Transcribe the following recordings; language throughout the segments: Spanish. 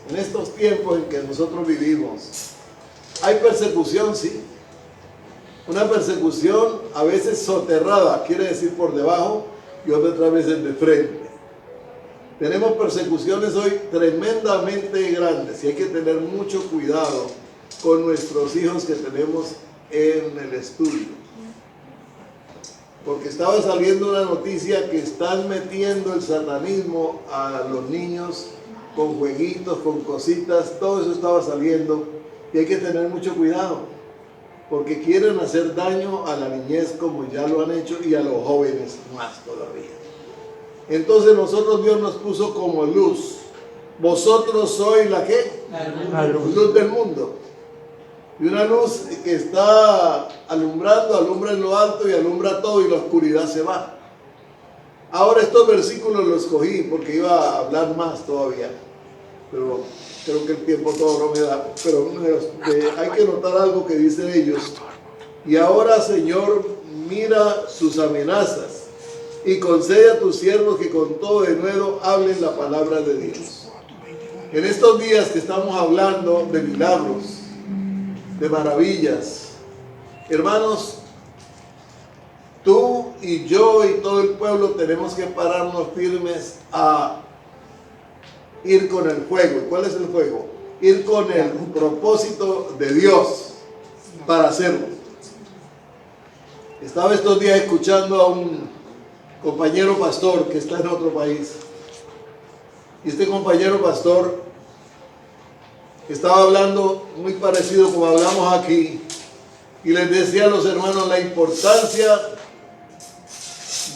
en estos tiempos en que nosotros vivimos, hay persecución, sí. Una persecución a veces soterrada, quiere decir por debajo, y otras veces de frente. Tenemos persecuciones hoy tremendamente grandes y hay que tener mucho cuidado con nuestros hijos que tenemos en el estudio. Porque estaba saliendo una noticia que están metiendo el satanismo a los niños con jueguitos, con cositas, todo eso estaba saliendo y hay que tener mucho cuidado. Porque quieren hacer daño a la niñez como ya lo han hecho y a los jóvenes más todavía. Entonces nosotros Dios nos puso como luz. Vosotros sois la ¿qué? La luz del mundo. Y una luz que está alumbrando, alumbra en lo alto y alumbra todo y la oscuridad se va. Ahora estos versículos los escogí porque iba a hablar más todavía. Pero creo que el tiempo todo no me da, pero hay que notar algo que dicen ellos. Y ahora, Señor, mira sus amenazas y concede a tus siervos que con todo denuedo hablen la palabra de Dios. En estos días que estamos hablando de milagros, de maravillas, hermanos, tú y yo y todo el pueblo tenemos que pararnos firmes a ir con el fuego. ¿Y cuál es el fuego? Ir con el propósito de Dios para hacerlo. Estaba estos días escuchando a un compañero pastor que está en otro país. Y este compañero pastor estaba hablando muy parecido como hablamos aquí. Y les decía a los hermanos la importancia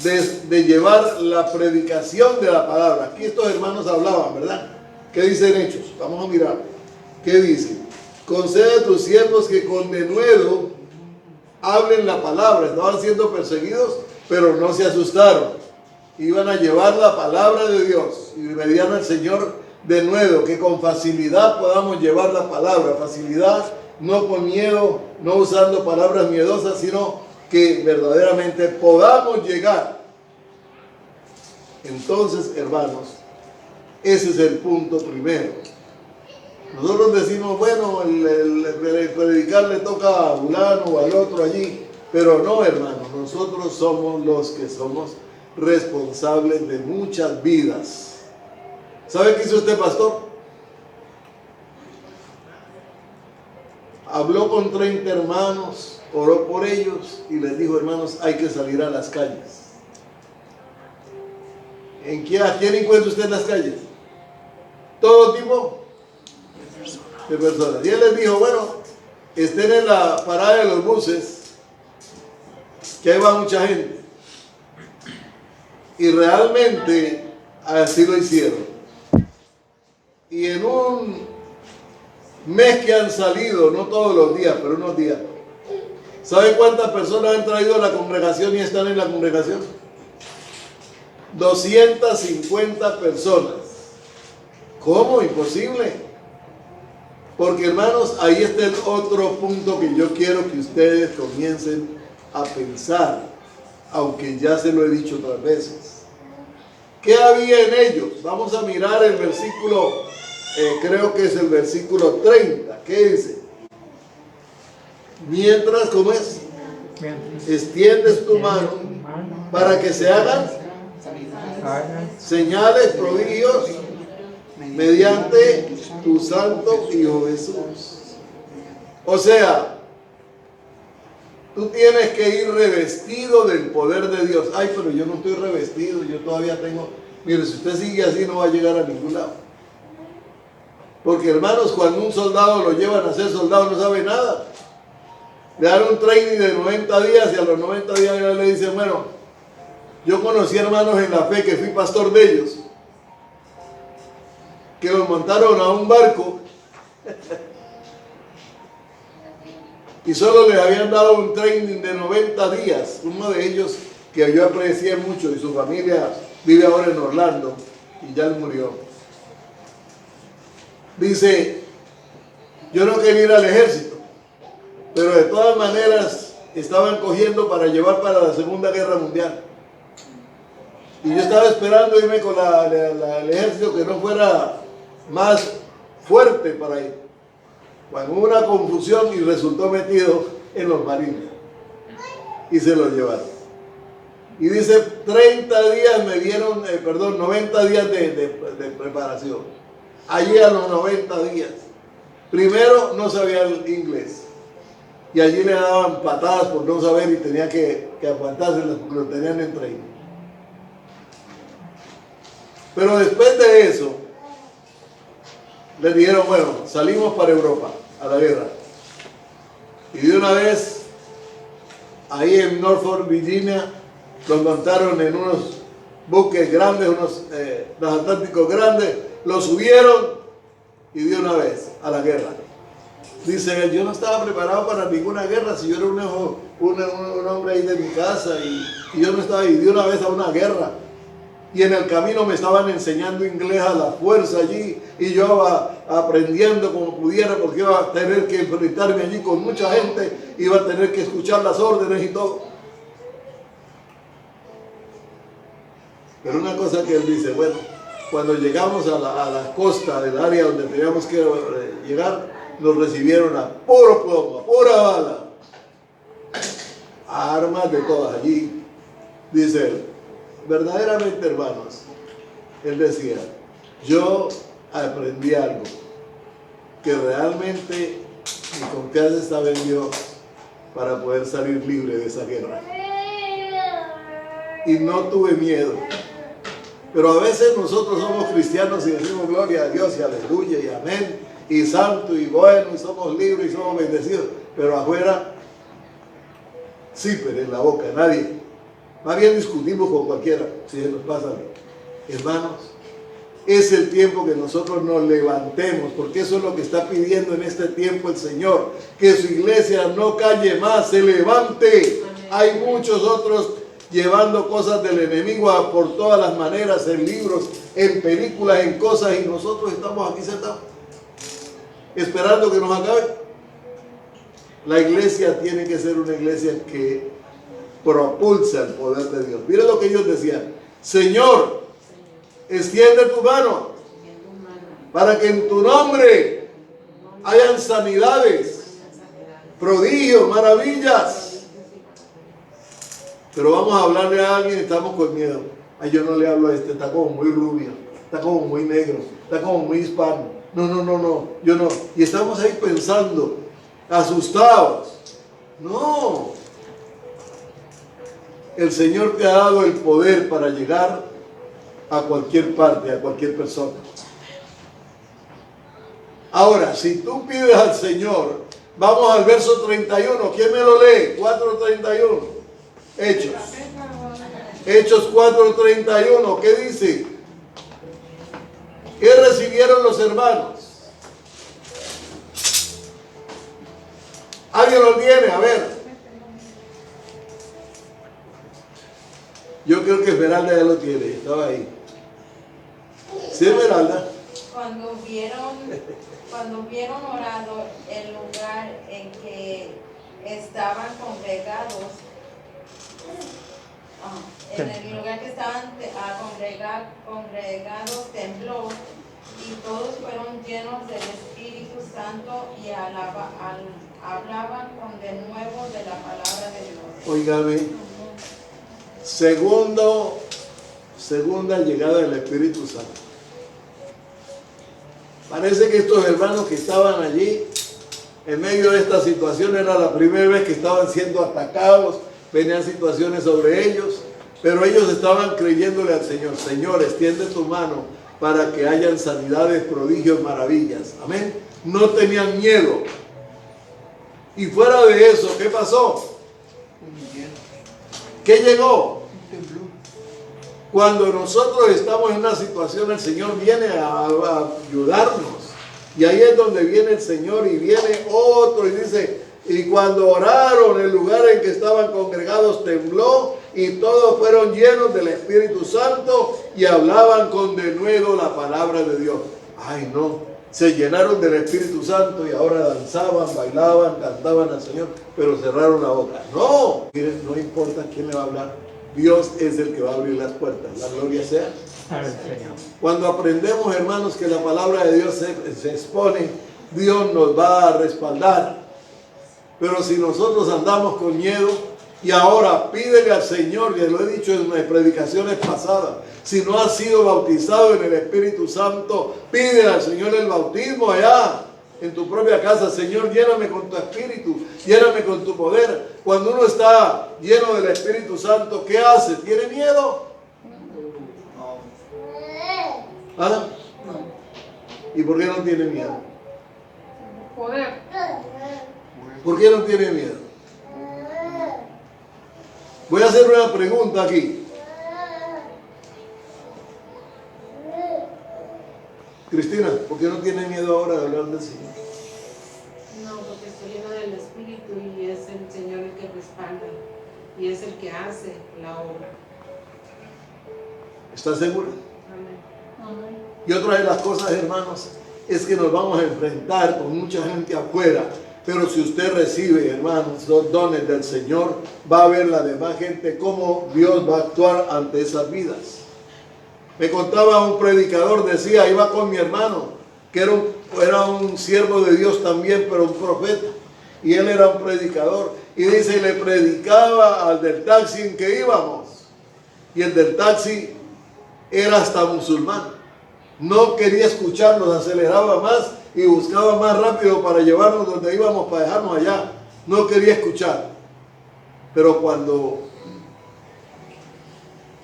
de llevar la predicación de la palabra. Aquí estos hermanos hablaban, ¿verdad? ¿Qué dicen Hechos? Vamos a mirar. ¿Qué dice? Concede a tus siervos que con denuedo hablen la palabra. Estaban siendo perseguidos, pero no se asustaron. Iban a llevar la palabra de Dios y le pedían al Señor denuedo que con facilidad podamos llevar la palabra. Facilidad, no con miedo, no usando palabras miedosas, sino que verdaderamente podamos llegar. Entonces, hermanos, ese es el punto primero. Nosotros decimos, bueno, el predicar le toca a fulano o al otro allí, pero no, hermanos, nosotros somos los que somos responsables de muchas vidas. ¿Sabe qué hizo usted, pastor? Habló con 30 hermanos, oró por ellos y les dijo, hermanos, hay que salir a las calles. ¿A quién encuentra usted en las calles? Todo tipo de personas. Y él les dijo, bueno, estén en la parada de los buses, que ahí va mucha gente. Y realmente así lo hicieron. Y en un mes que han salido, no todos los días, pero unos días, ¿sabe cuántas personas han traído a la congregación y están en la congregación? 250 personas. ¿Cómo? Imposible. Porque, hermanos, ahí está el otro punto que yo quiero que ustedes comiencen a pensar, aunque ya se lo he dicho otras veces. ¿Qué había en ellos? Vamos a mirar el versículo, creo que es el versículo 30. ¿Qué dice? Mientras, ¿cómo es? Extiendes tu mano para que se hagan señales, prodigios, mediante tu santo Hijo Jesús. O sea, tú tienes que ir revestido del poder de Dios. Ay, pero yo no estoy revestido, yo todavía tengo... Mire, si usted sigue así no va a llegar a ningún lado. Porque, hermanos, cuando un soldado lo llevan a ser soldado no sabe nada. Le dan un training de 90 días y a los 90 días ya le dicen, bueno, yo conocí hermanos en la fe que fui pastor de ellos, que los montaron a un barco y solo les habían dado un training de 90 días. Uno de ellos que yo aprecié mucho y su familia vive ahora en Orlando y ya murió. Dice, yo no quería ir al ejército, pero de todas maneras estaban cogiendo para llevar para la Segunda Guerra Mundial. Y yo estaba esperando irme con el ejército que no fuera más fuerte para ir. Bueno, hubo una confusión y resultó metido en los marines. Y se lo llevaron. Y dice, 30 días me dieron, 90 días de preparación. Allí a los 90 días. Primero no sabía el inglés. Y allí le daban patadas por no saber y tenía que aguantárselas porque lo tenían en training. Pero después de eso, le dijeron, bueno, salimos para Europa, a la guerra. Y de una vez, ahí en Norfolk, Virginia, los montaron en unos buques grandes, unos transatlánticos grandes, los subieron y de una vez a la guerra. Dice él, yo no estaba preparado para ninguna guerra, si yo era un hombre ahí de mi casa y yo no estaba, y de una vez a una guerra. Y en el camino me estaban enseñando inglés a la fuerza allí y yo iba aprendiendo como pudiera porque iba a tener que enfrentarme allí con mucha gente, iba a tener que escuchar las órdenes y todo. Pero una cosa que él dice, bueno, cuando llegamos a la costa del área donde teníamos que llegar, nos recibieron a puro plomo, a pura bala, armas de todas allí. Dice él, verdaderamente, hermanos, él decía, yo aprendí algo, que realmente mi confianza estaba en Dios para poder salir libre de esa guerra. Y no tuve miedo. Pero a veces nosotros somos cristianos y decimos gloria a Dios y aleluya y amén y santo y bueno y somos libres y somos bendecidos. Pero afuera, sí, pero en la boca, nadie. Más bien discutimos con cualquiera, si se nos pasa a mí. Hermanos, es el tiempo que nosotros nos levantemos, porque eso es lo que está pidiendo en este tiempo el Señor, que su iglesia no calle más, se levante. Hay muchos otros llevando cosas del enemigo por todas las maneras, en libros, en películas, en cosas, y nosotros estamos aquí sentados, esperando que nos acabe. La iglesia tiene que ser una iglesia que propulsa el poder de Dios. Miren lo que ellos decían, Señor, extiende tu mano para que en tu nombre hayan sanidades, prodigios, maravillas. Pero vamos a hablarle a alguien y estamos con miedo. Ay, yo no le hablo a este, está como muy rubio, está como muy negro, está como muy hispano. No, yo no. Y estamos ahí pensando, asustados. No. El Señor te ha dado el poder para llegar a cualquier parte, a cualquier persona. Ahora, si tú pides al Señor, vamos al verso 31. ¿Quién me lo lee? 4:31. Hechos 4:31, ¿qué dice? ¿Qué recibieron los hermanos? ¿Alguien lo tiene? A ver. Yo creo que Esmeralda ya lo tiene, estaba ahí. ¿Sí, Esmeralda? Cuando hubieron orado el lugar en que estaban congregados, en el lugar que estaban congregados tembló y todos fueron llenos del Espíritu Santo y hablaban con denuedo de la palabra de Dios. Óigame, segunda llegada del Espíritu Santo. Parece que estos hermanos que estaban allí en medio de esta situación era la primera vez que estaban siendo atacados. Venían situaciones sobre ellos, pero ellos estaban creyéndole al Señor. Señor, extiende tu mano para que hayan sanidades, prodigios, maravillas. Amén. No tenían miedo. Y fuera de eso, ¿qué pasó? ¿Qué llegó? Cuando nosotros estamos en una situación, el Señor viene a ayudarnos. Y ahí es donde viene el Señor y viene otro y dice, y cuando oraron, el lugar en que estaban congregados tembló y todos fueron llenos del Espíritu Santo y hablaban con denuedo la palabra de Dios. Ay, no, se llenaron del Espíritu Santo y ahora danzaban, bailaban, cantaban al Señor, pero cerraron la boca. No, miren, no importa quién le va a hablar, Dios es el que va a abrir las puertas. La gloria sea Sabe el Señor. Cuando aprendemos, hermanos, que la palabra de Dios se expone, Dios nos va a respaldar. Pero si nosotros andamos con miedo, y ahora pídele al Señor, ya lo he dicho en mis predicaciones pasadas, si no has sido bautizado en el Espíritu Santo, pídele al Señor el bautismo allá en tu propia casa. Señor, lléname con tu Espíritu, lléname con tu poder. Cuando uno está lleno del Espíritu Santo, ¿qué hace? ¿Tiene miedo? ¿Ah? ¿Y por qué no tiene miedo? Poder. ¿Por qué no tiene miedo? Voy a hacer una pregunta aquí. Cristina, ¿por qué no tiene miedo ahora de hablar del Señor? No, porque estoy llena del Espíritu y es el Señor el que respalda y es el que hace la obra. ¿Estás segura? Amén. Y otra de las cosas, hermanos, es que nos vamos a enfrentar con mucha gente afuera. Pero si usted recibe, hermanos, los dones del Señor, va a ver la demás gente cómo Dios va a actuar ante esas vidas. Me contaba un predicador, decía, iba con mi hermano, que era un siervo de Dios también, pero un profeta. Y él era un predicador. Y dice, y le predicaba al del taxi en que íbamos. Y el del taxi era hasta musulmán. No quería escucharnos, aceleraba más y buscaba más rápido para llevarnos donde íbamos, para dejarnos allá. No quería escuchar. Pero cuando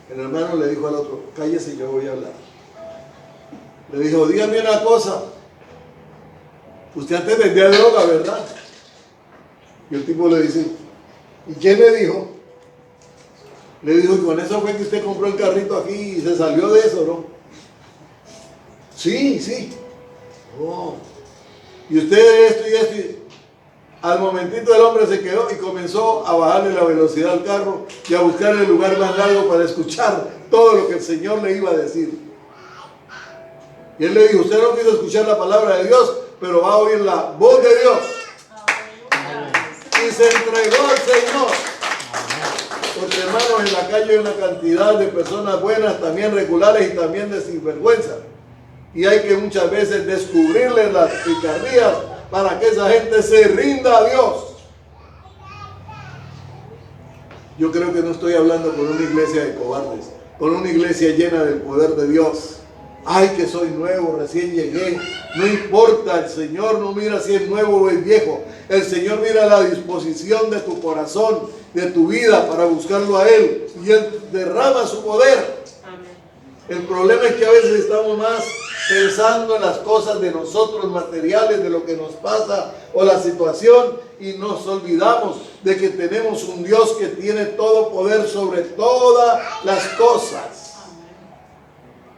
el hermano le dijo al otro, cállese, yo voy a hablar. Le dijo, dígame una cosa. Usted antes vendía droga, ¿verdad? Y el tipo le dice, ¿y quién le dijo? Le dijo, y con eso fue que usted compró el carrito aquí y se salió de eso, ¿no? Sí, sí. Oh. Y usted esto y esto. Al momentito el hombre se quedó y comenzó a bajarle la velocidad al carro y a buscar el lugar más largo para escuchar todo lo que el Señor le iba a decir. Y él le dijo, usted no quiso escuchar la palabra de Dios, pero va a oír la voz de Dios. Y se entregó al Señor. Porque, hermanos, en la calle hay una cantidad de personas buenas, también regulares y también de sinvergüenza. Y hay que muchas veces descubrirles las picardías para que esa gente se rinda a Dios. Yo creo que no estoy hablando con una iglesia de cobardes, con una iglesia llena del poder de Dios. Ay, que soy nuevo, recién llegué. No importa, el Señor no mira si es nuevo o es viejo. El Señor mira la disposición de tu corazón, de tu vida para buscarlo a Él. Y Él derrama su poder. Amén. El problema es que a veces estamos más pensando en las cosas de nosotros materiales, de lo que nos pasa o la situación, y nos olvidamos de que tenemos un Dios que tiene todo poder sobre todas las cosas.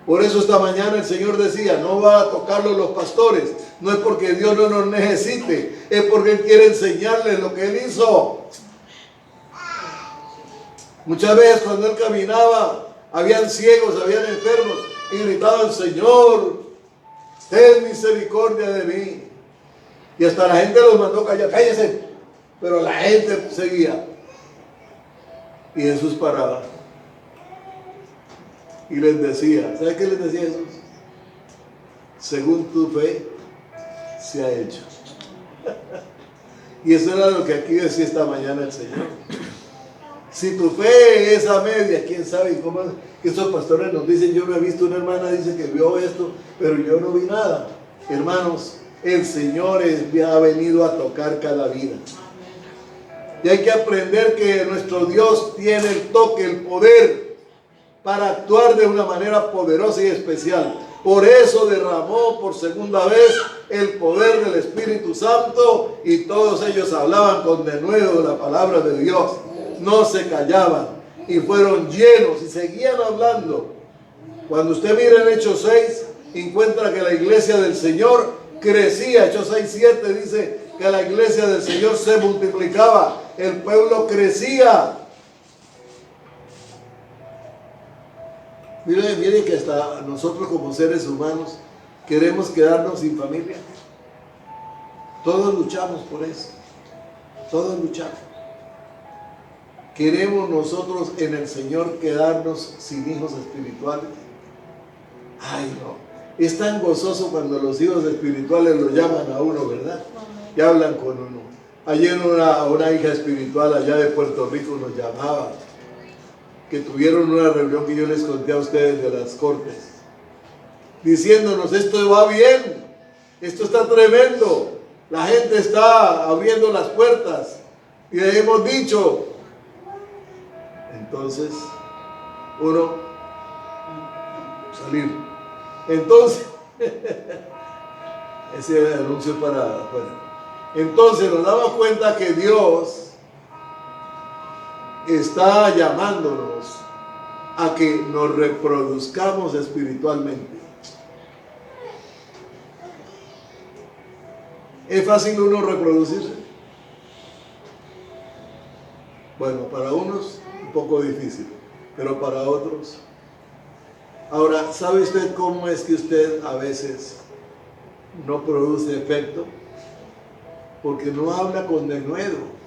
Por eso esta mañana el Señor decía, no va a tocarlo los pastores, no es porque Dios no nos necesite, es porque Él quiere enseñarles lo que Él hizo. Muchas veces cuando Él caminaba, habían ciegos, habían enfermos, y gritaban, Señor, ten misericordia de mí. Y hasta la gente los mandó callar, cállese. Pero la gente seguía. Y Jesús paraba. Y les decía, ¿sabe qué les decía Jesús? Según tu fe, se ha hecho. Y eso era lo que aquí decía esta mañana el Señor. Si tu fe es a media, quién sabe cómo es que estos pastores nos dicen, yo no he visto, una hermana dice que vio esto, pero yo no vi nada. Hermanos, el Señor ha venido a tocar cada vida. Y hay que aprender que nuestro Dios tiene el toque, el poder para actuar de una manera poderosa y especial. Por eso derramó por segunda vez el poder del Espíritu Santo y todos ellos hablaban con denuedo la palabra de Dios. No se callaban y fueron llenos y seguían hablando. Cuando usted mira en Hechos 6, encuentra que la iglesia del Señor crecía. Hechos 6:7 dice que la iglesia del Señor se multiplicaba, el pueblo crecía. Miren que hasta nosotros como seres humanos queremos quedarnos sin familia. Todos luchamos por eso. Todos luchamos. Queremos nosotros en el Señor quedarnos sin hijos espirituales. Ay, no. Es tan gozoso cuando los hijos espirituales lo llaman a uno, ¿verdad? Y hablan con uno. Ayer una hija espiritual allá de Puerto Rico nos llamaba, que tuvieron una reunión que yo les conté a ustedes de las cortes, diciéndonos: esto va bien, esto está tremendo, la gente está abriendo las puertas y les hemos dicho. Entonces, uno, salir. Entonces, ese anuncio para afuera. Entonces nos damos cuenta que Dios está llamándonos a que nos reproduzcamos espiritualmente. ¿Es fácil uno reproducirse? Bueno, para unos un poco difícil, pero para otros. Ahora, ¿sabe usted cómo es que usted a veces no produce efecto? Porque no habla con denuedo.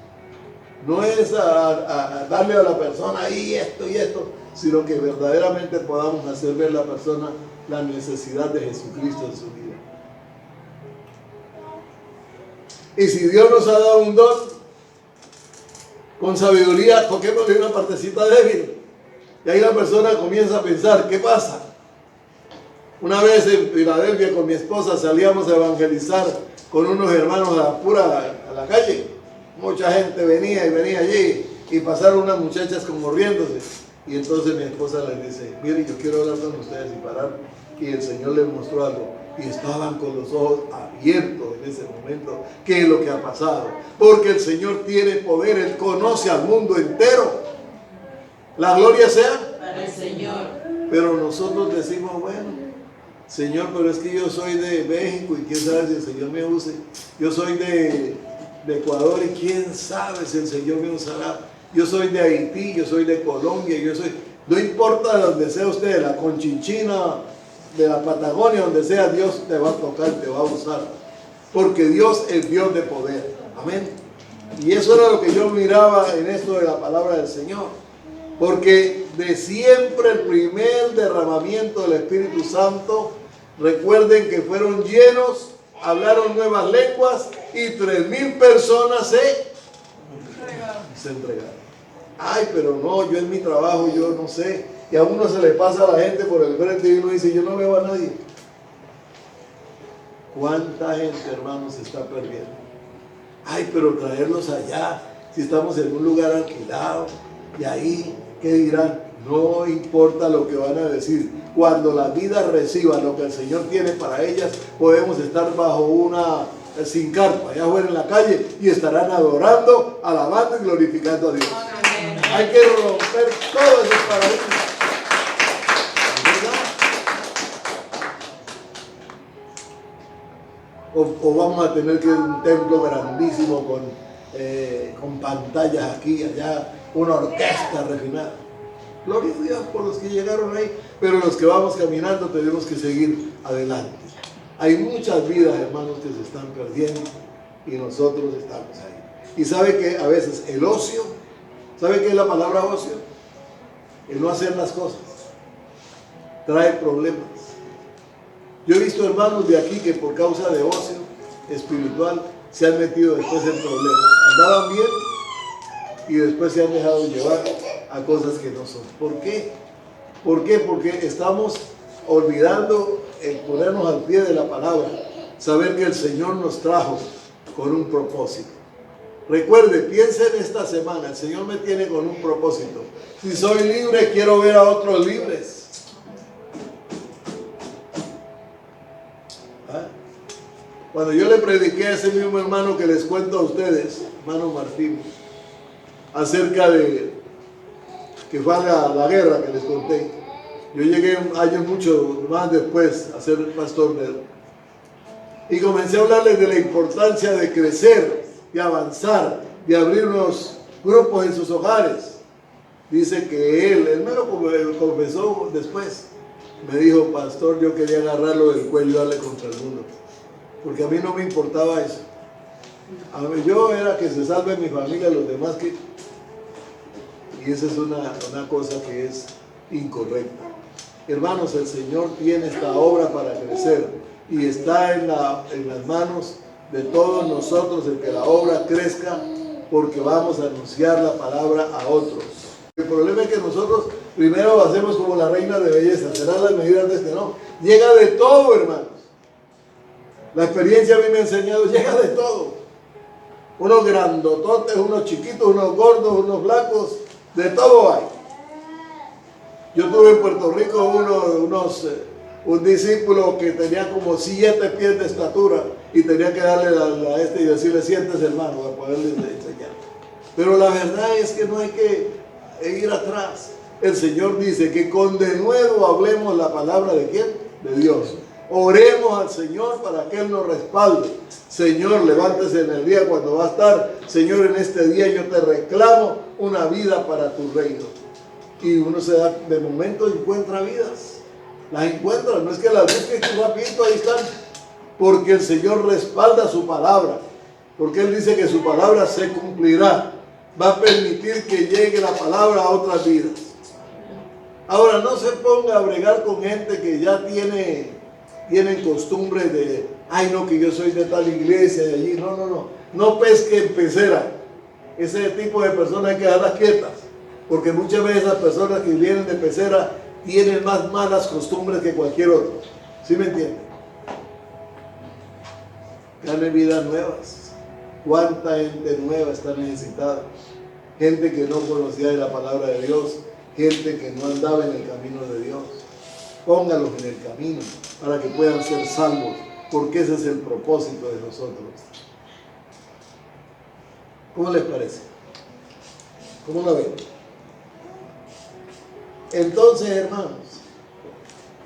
No es a darle a la persona ahí esto y esto, sino que verdaderamente podamos hacer ver a la persona la necesidad de Jesucristo en su vida. Y si Dios nos ha dado un don, con sabiduría, toquémosle una partecita débil. Y ahí la persona comienza a pensar: ¿qué pasa? Una vez en Filadelfia con mi esposa salíamos a evangelizar con unos hermanos a la calle. Mucha gente venía y venía allí, y pasaron unas muchachas como riéndose. Y entonces mi esposa les dice: mire, yo quiero hablar con ustedes, y parar. Y el Señor les mostró algo. Y estaban con los ojos abiertos en ese momento. ¿Qué es lo que ha pasado? Porque el Señor tiene poder, Él conoce al mundo entero. La gloria sea para el Señor. Pero nosotros decimos: bueno, Señor, pero es que yo soy de México y quién sabe si el Señor me use. Yo soy de Ecuador y quién sabe si el Señor me usará. Yo soy de Haití, yo soy de Colombia, no importa de donde sea usted, de la Conchinchina, de la Patagonia, donde sea, Dios te va a tocar, te va a usar. Porque Dios es Dios de poder. Amén. Y eso era lo que yo miraba en esto de la palabra del Señor. Porque de siempre el primer derramamiento del Espíritu Santo, recuerden que fueron llenos, hablaron nuevas lenguas y 3,000 personas se entregaron. Ay, pero no, yo en mi trabajo, yo no sé. Y a uno se le pasa a la gente por el frente y uno dice: yo no veo a nadie. ¿Cuánta gente, hermanos, se está perdiendo? Ay, pero traerlos allá, si estamos en un lugar alquilado, y ahí, ¿qué dirán? No importa lo que van a decir. Cuando las vidas reciban lo que el Señor tiene para ellas, podemos estar bajo una sin carpa, allá afuera en la calle, y estarán adorando, alabando y glorificando a Dios. Amén. Hay que romper todos esos paradigmas. O vamos a tener que ir a un templo grandísimo con pantallas aquí y allá, una orquesta refinada. Gloria a Dios por los que llegaron ahí, pero los que vamos caminando tenemos que seguir adelante. Hay muchas vidas, hermanos, que se están perdiendo y nosotros estamos ahí. Y sabe que a veces el ocio, ¿sabe qué es la palabra ocio? El no hacer las cosas trae problemas. Yo he visto hermanos de aquí que por causa de ocio espiritual se han metido después en problemas. Andaban bien y después se han dejado llevar a cosas que no son. ¿Por qué? ¿Por qué? Porque estamos olvidando el ponernos al pie de la palabra, saber que el Señor nos trajo con un propósito. Recuerde, piense en esta semana: el Señor me tiene con un propósito. Si soy libre, quiero ver a otros libres. Cuando yo le prediqué a ese mismo hermano que les cuento a ustedes, hermano Martín, acerca de que fue a la guerra que les conté, yo llegué años mucho más después a ser pastor de él, y comencé a hablarles de la importancia de crecer, de avanzar, de abrir unos grupos en sus hogares. Dice que él me lo confesó después, me dijo: pastor, yo quería agarrarlo del cuello y darle contra el mundo, porque a mí no me importaba eso. A mí, yo era que se salve mi familia, los demás que... Y esa es una cosa que es incorrecta. Hermanos, el Señor tiene esta obra para crecer y está en las manos de todos nosotros el que la obra crezca, porque vamos a anunciar la palabra a otros. El problema es que nosotros primero hacemos como la reina de belleza, serán las medidas de este, no. Llega de todo, hermanos. La experiencia a mí me ha enseñado, llega de todo. Unos grandototes, unos chiquitos, unos gordos, unos blancos, de todo hay. Yo tuve en Puerto Rico un discípulo que tenía como 7 pies de estatura y tenía que darle a este y decirle, siéntese, hermano, para poderle enseñar. Pero la verdad es que no hay que ir atrás. El Señor dice que con denuedo hablemos la palabra de ¿quién? De Dios. Oremos al Señor para que Él nos respalde. Señor, levántese en el día cuando va a estar. Señor, en este día yo te reclamo una vida para tu reino. Y uno se da, de momento encuentra vidas. Las encuentra, no es que las busque rapidito, ahí están. Porque el Señor respalda su palabra. Porque Él dice que su palabra se cumplirá. Va a permitir que llegue la palabra a otras vidas. Ahora, no se ponga a bregar con gente que ya tienen costumbre de, ay no, que yo soy de tal iglesia y allí. No, no, no. No pesque en pecera. Ese tipo de personas hay que dejarlas quietas. Porque muchas veces las personas que vienen de pecera tienen más malas costumbres que cualquier otro. ¿Sí me entienden? Gane vidas nuevas. ¿Cuánta gente nueva está necesitada? Gente que no conocía de la palabra de Dios. Gente que no andaba en el camino de Dios. Póngalos en el camino para que puedan ser salvos. Porque ese es el propósito de nosotros. ¿Cómo les parece? ¿Cómo lo ven? Entonces, hermanos,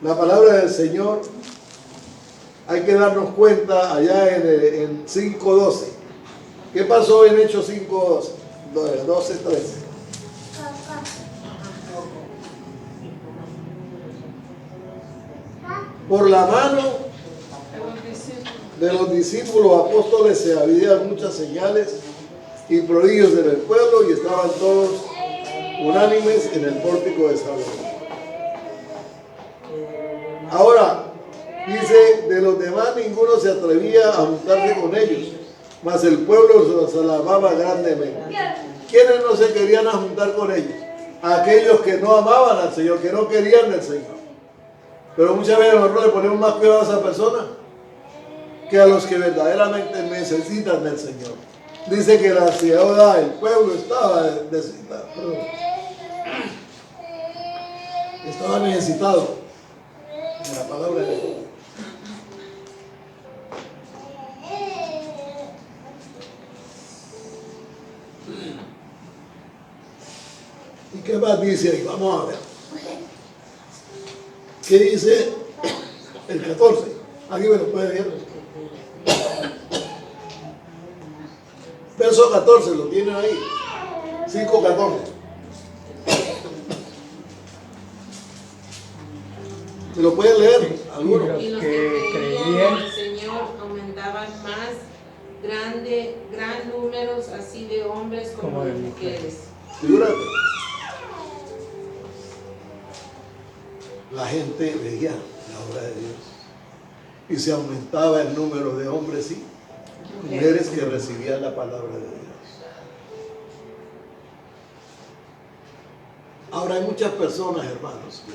la palabra del Señor hay que darnos cuenta allá en 5:12. ¿Qué pasó en Hechos 5:12? 12:13. Por la mano de los discípulos apóstoles se habían muchas señales y prodigios en el pueblo y estaban todos unánimes en el pórtico de Salomón. Ahora, dice, de los demás ninguno se atrevía a juntarse con ellos, mas el pueblo los alababa grandemente. ¿Quiénes no se querían juntar con ellos? Aquellos que no amaban al Señor, que no querían del Señor. Pero muchas veces nosotros le ponemos más cuidado a esa persona que a los que verdaderamente necesitan del Señor. Dice que la ciudad, el pueblo estaba necesitado. Estaba necesitado de la palabra de Dios. ¿Y qué más dice ahí? Vamos a ver. ¿Qué dice el 14? Aquí me lo puede leer. Verso 14, lo tienen ahí. 5:14. ¿Se lo pueden leer? ¿Alguno? Y los que creían al Señor aumentaban más gran números así de hombres como de mujeres. Figúrate. La gente veía la obra de Dios y se aumentaba el número de hombres y mujeres que recibían la palabra de Dios. Ahora hay muchas personas, hermanos, que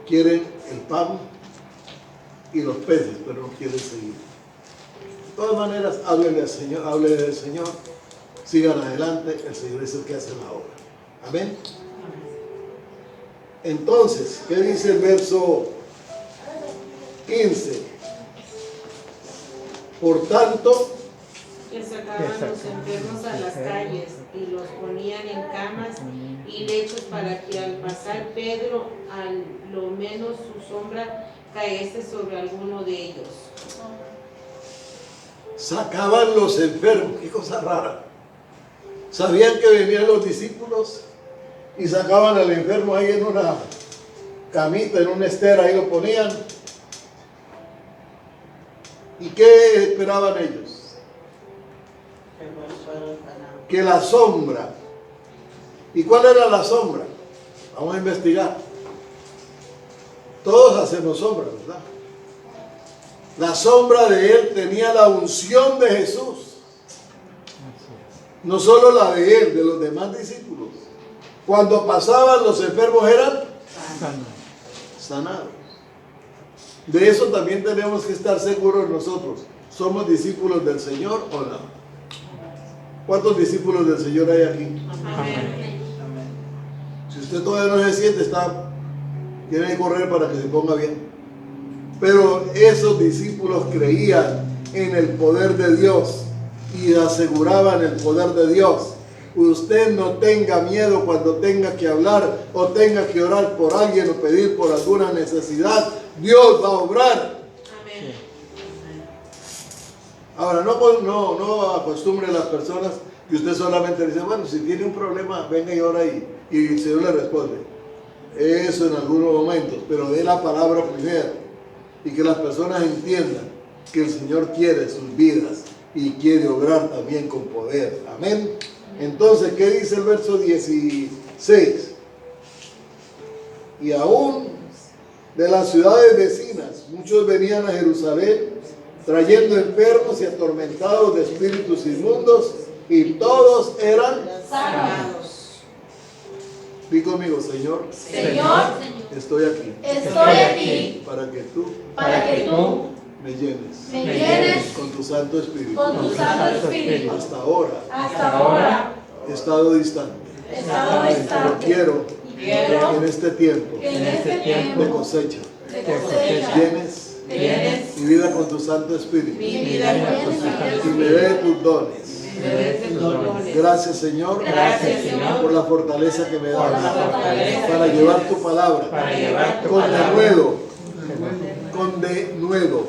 quieren el pan y los peces, pero no quieren seguir. De todas maneras, háblenle al Señor, háblenle del Señor, sigan adelante, el Señor es el que hace la obra. Amén. Entonces, ¿qué dice el verso 15? Por tanto, que sacaban los enfermos a las calles y los ponían en camas y lechos para que al pasar Pedro, al lo menos su sombra caese sobre alguno de ellos. sacaban los enfermos, qué cosa rara. Sabían que venían los discípulos y sacaban al enfermo ahí en una camita, en una estera, ahí lo ponían. ¿Y qué esperaban ellos? Que la sombra. ¿Y cuál era la sombra? Vamos a investigar. Todos hacemos sombra, ¿verdad? La sombra de él tenía la unción de Jesús. No solo la de él, de los demás discípulos. Cuando pasaban, los enfermos eran sanados. De eso también tenemos que estar seguros nosotros. ¿Somos discípulos del Señor o no? ¿Cuántos discípulos del Señor hay aquí? Amén. Si usted todavía no se siente, tiene que correr para que se ponga bien. Pero esos discípulos creían en el poder de Dios y aseguraban el poder de Dios. Usted no tenga miedo cuando tenga que hablar o tenga que orar por alguien o pedir por alguna necesidad. Dios va a obrar. Amén. Ahora, no acostumbre a las personas que usted solamente dice, bueno, si tiene un problema, venga y ora y el Señor le responde. Eso en algunos momentos, pero dé la palabra primero y que las personas entiendan que el Señor quiere sus vidas y quiere obrar también con poder. Amén. Entonces, ¿qué dice el verso 16? Y aún de las ciudades vecinas, muchos venían a Jerusalén trayendo enfermos y atormentados de espíritus inmundos, y todos eran Sanados. Di conmigo, Señor, Señor, estoy aquí estoy aquí para que tú para que tú me llenes me llenes con tu Santo Espíritu. con tu Santo Espíritu. Hasta ahora Hasta ahora he estado distante, he estado pero distante. quiero Quiero en este tiempo que en este de tiempo cosecha de cosecha llenes llenes mi vida con tu Santo Espíritu Mi vida con tu Santo y me dé tus dones. Me des tus dones. Gracias, Señor, Gracias, Señor, por la fortaleza que me por la das fortaleza para llevar tu palabra Para llevar tu con palabra denuedo con de nuevo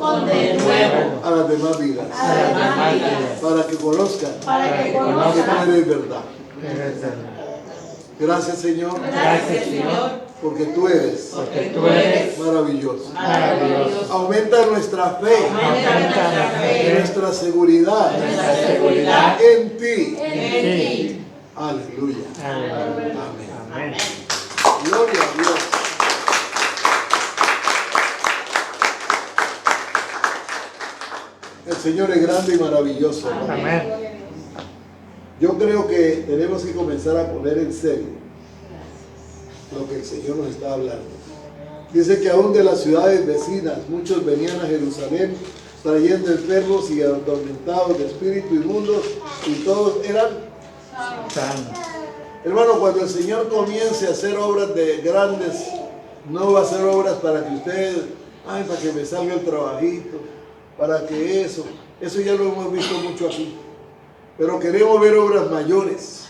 a las demás vidas, a las demás vidas, para que conozcan para que que tú conozcan eres verdad. Gracias, Señor, Gracias, Señor, porque tú eres porque tú eres maravilloso. maravilloso. Aumenta nuestra fe, Aumenta nuestra fe, nuestra seguridad nuestra seguridad en ti. en ti. Aleluya. Amén. Amén. Gloria a Dios. El Señor es grande y maravilloso. Amén. Yo creo que tenemos que comenzar a poner en serio lo que el Señor nos está hablando. Dice que aún de las ciudades vecinas muchos venían a Jerusalén trayendo enfermos y atormentados de espíritu inmundos, y todos eran Sano. Hermano, cuando el Señor comience a hacer obras de grandes, no va a hacer obras para que usted, para que me salga el trabajito, para que eso ya lo hemos visto mucho aquí. Pero queremos ver obras mayores.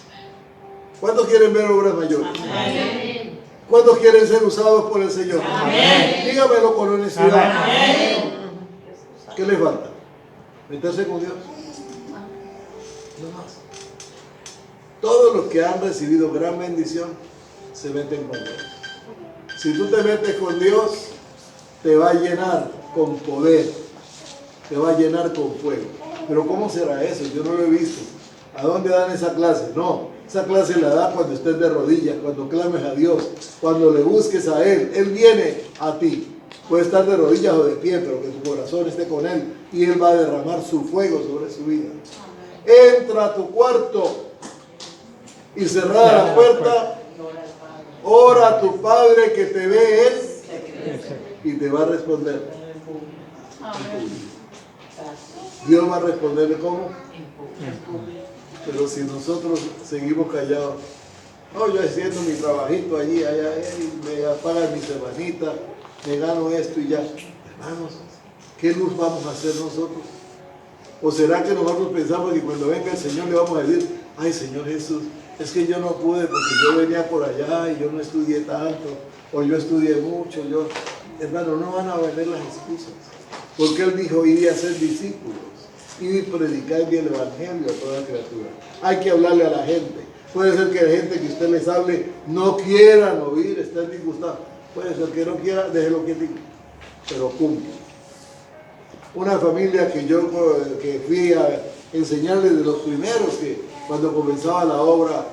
¿Cuántos quieren ver obras mayores? Amén. ¿Cuántos quieren ser usados por el Señor? Amén. Dígamelo con honestidad. Amén. ¿Qué les falta? Meterse con Dios. No más. Todos los que han recibido gran bendición se meten con Dios. Si tú te metes con Dios, te va a llenar con poder, te va a llenar con fuego. Pero ¿cómo será eso? Yo no lo he visto. ¿A dónde dan esa clase? No, esa clase la da cuando estés de rodillas, cuando clames a Dios, cuando le busques a Él. Él viene a ti. Puede estar de rodillas o de pie, pero que tu corazón esté con Él y Él va a derramar su fuego sobre su vida. Entra a tu cuarto y cerrada la puerta, ora a tu Padre que te ve Él y te va a responder. Dios va a responderle cómo. Pero si nosotros seguimos callados, no, yo haciendo mi trabajito allí, allá, me pagan mi semanita, me gano esto y ya. Hermanos, ¿qué luz vamos a hacer nosotros? ¿O será que nosotros pensamos que cuando venga el Señor le vamos a decir, ay Señor Jesús, es que yo no pude porque yo venía por allá y yo no estudié tanto, o yo estudié mucho, hermano, no van a venir las excusas. Porque Él dijo, ir a ser discípulos, ir y predicar el Evangelio a toda criatura. Hay que hablarle a la gente. Puede ser que la gente que usted les hable no quieran oír, estén disgustados. Puede ser que no quiera, déjelo que diga, pero cumple. Una familia que fui a enseñarles de los primeros, que cuando comenzaba la obra,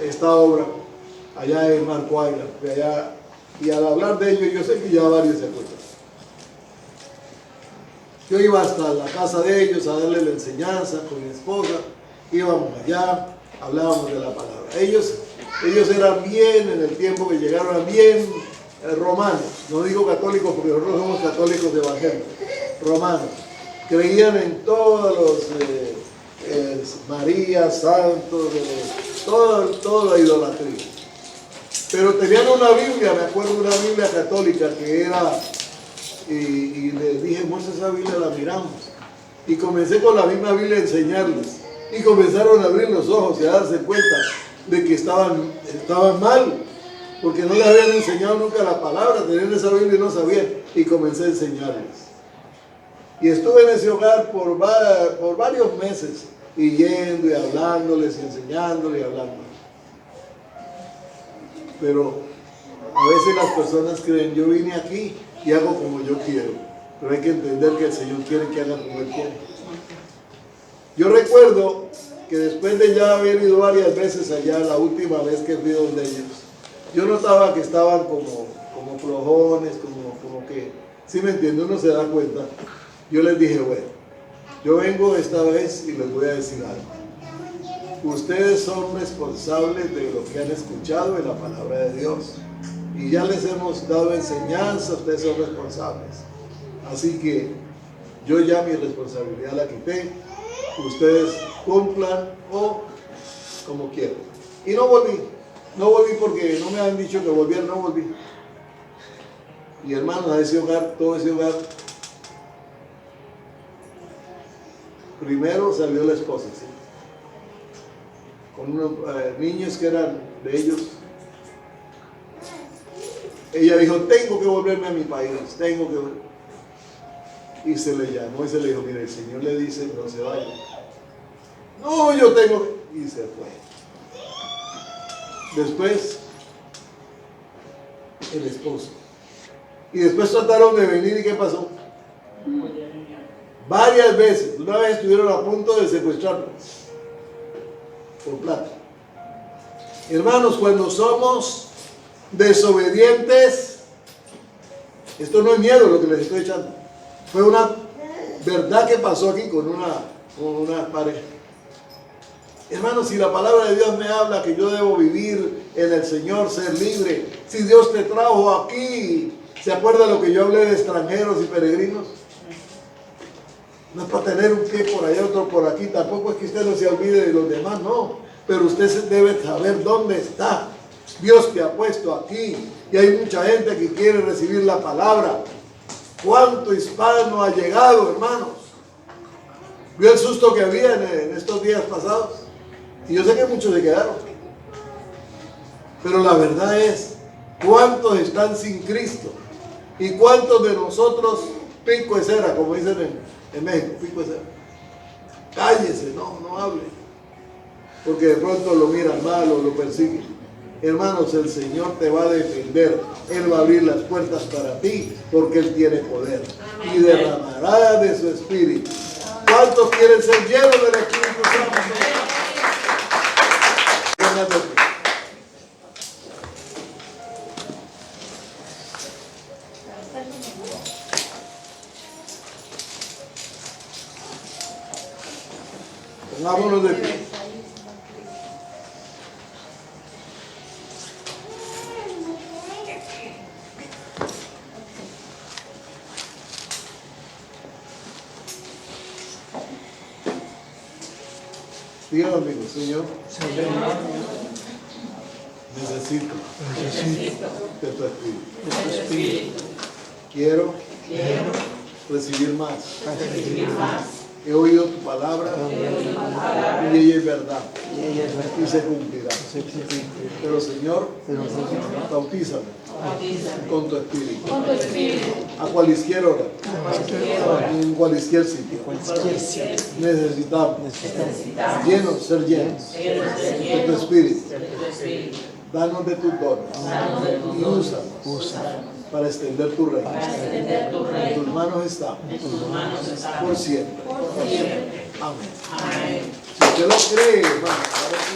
esta obra, allá en Marco Island, allá Y al hablar de ello, yo sé que ya varios se acuerdan. Yo iba hasta la casa de ellos a darle la enseñanza con mi esposa, íbamos allá, hablábamos de la palabra. Ellos eran bien, en el tiempo que llegaron, eran bien romanos, no digo católicos porque nosotros somos católicos evangélicos, romanos. Creían en todos los María, santos, toda la idolatría. Pero tenían una Biblia, me acuerdo de una Biblia católica que era, y les dije, muestra esa Biblia, la miramos. Y comencé con la misma Biblia a enseñarles. Y comenzaron a abrir los ojos y a darse cuenta de que estaban mal, porque no les habían enseñado nunca la palabra, tenían esa Biblia y no sabían. Y comencé a enseñarles. Y estuve en ese hogar por varios meses, y yendo y hablándoles, y enseñándoles y hablándoles. Pero a veces las personas creen, yo vine aquí y hago como yo quiero. Pero hay que entender que el Señor quiere que haga como Él quiere. Yo recuerdo que después de ya haber ido varias veces allá, la última vez que fui donde ellos, yo notaba que estaban como flojones, como que, ¿sí me entiende? Uno se da cuenta. Yo les dije, bueno, yo vengo esta vez y les voy a decir algo. Ustedes son responsables de lo que han escuchado en la palabra de Dios. Y ya les hemos dado enseñanza, ustedes son responsables. Así que yo ya mi responsabilidad la quité. Ustedes cumplan o como quieran. Y no volví porque no me habían dicho que volviera, no volví. Y hermanos, a ese hogar, todo ese hogar, primero salió la esposa, ¿sí? Con unos niños que eran de ellos. Ella dijo, tengo que volverme a mi país, tengo que volver. Y se le llamó y se le dijo, mire, el Señor le dice, no se vaya. No, yo tengo que... Y se fue. Después, el esposo. Y después trataron de venir, ¿y qué pasó? Varias veces. Una vez estuvieron a punto de secuestrarnos por plata. Hermanos, cuando somos desobedientes, esto no es miedo lo que les estoy echando, fue una verdad que pasó aquí con una pareja. Hermanos, si la palabra de Dios me habla que yo debo vivir en el Señor, ser libre, si Dios te trajo aquí, ¿se acuerda lo que yo hablé de extranjeros y peregrinos? No es para tener un pie por allá, otro por aquí, tampoco es que usted no se olvide de los demás, no, pero usted debe saber dónde está. Dios te ha puesto aquí y hay mucha gente que quiere recibir la palabra. ¿Cuánto hispano ha llegado, hermanos? ¿Vio el susto que había en estos días pasados? Y yo sé que muchos se quedaron. Pero la verdad es, ¿cuántos están sin Cristo? ¿Y cuántos de nosotros, pico de cera, como dicen en México, pico de cera? Cállese, no hable. Porque de pronto lo miran mal o lo persiguen. Hermanos, el Señor te va a defender. Él va a abrir las puertas para ti porque Él tiene poder. Y derramará de su Espíritu. ¿Cuántos quieren ser llenos del Espíritu Santo? Pongámonos de pie. Dígalo, amigo, Señor, necesito de tu Espíritu. Quiero recibir más. He oído tu palabra y ella es verdad y se cumplirá. Pero Señor, bautízame con tu Espíritu. A cualquier hora, en cualquier sitio. Necesitamos ser llenos de tu Espíritu. Danos de tus dones y úsanos para extender tu reino. En tus manos estamos por siempre. Amén. Si usted lo cree, hermano, ahora sí.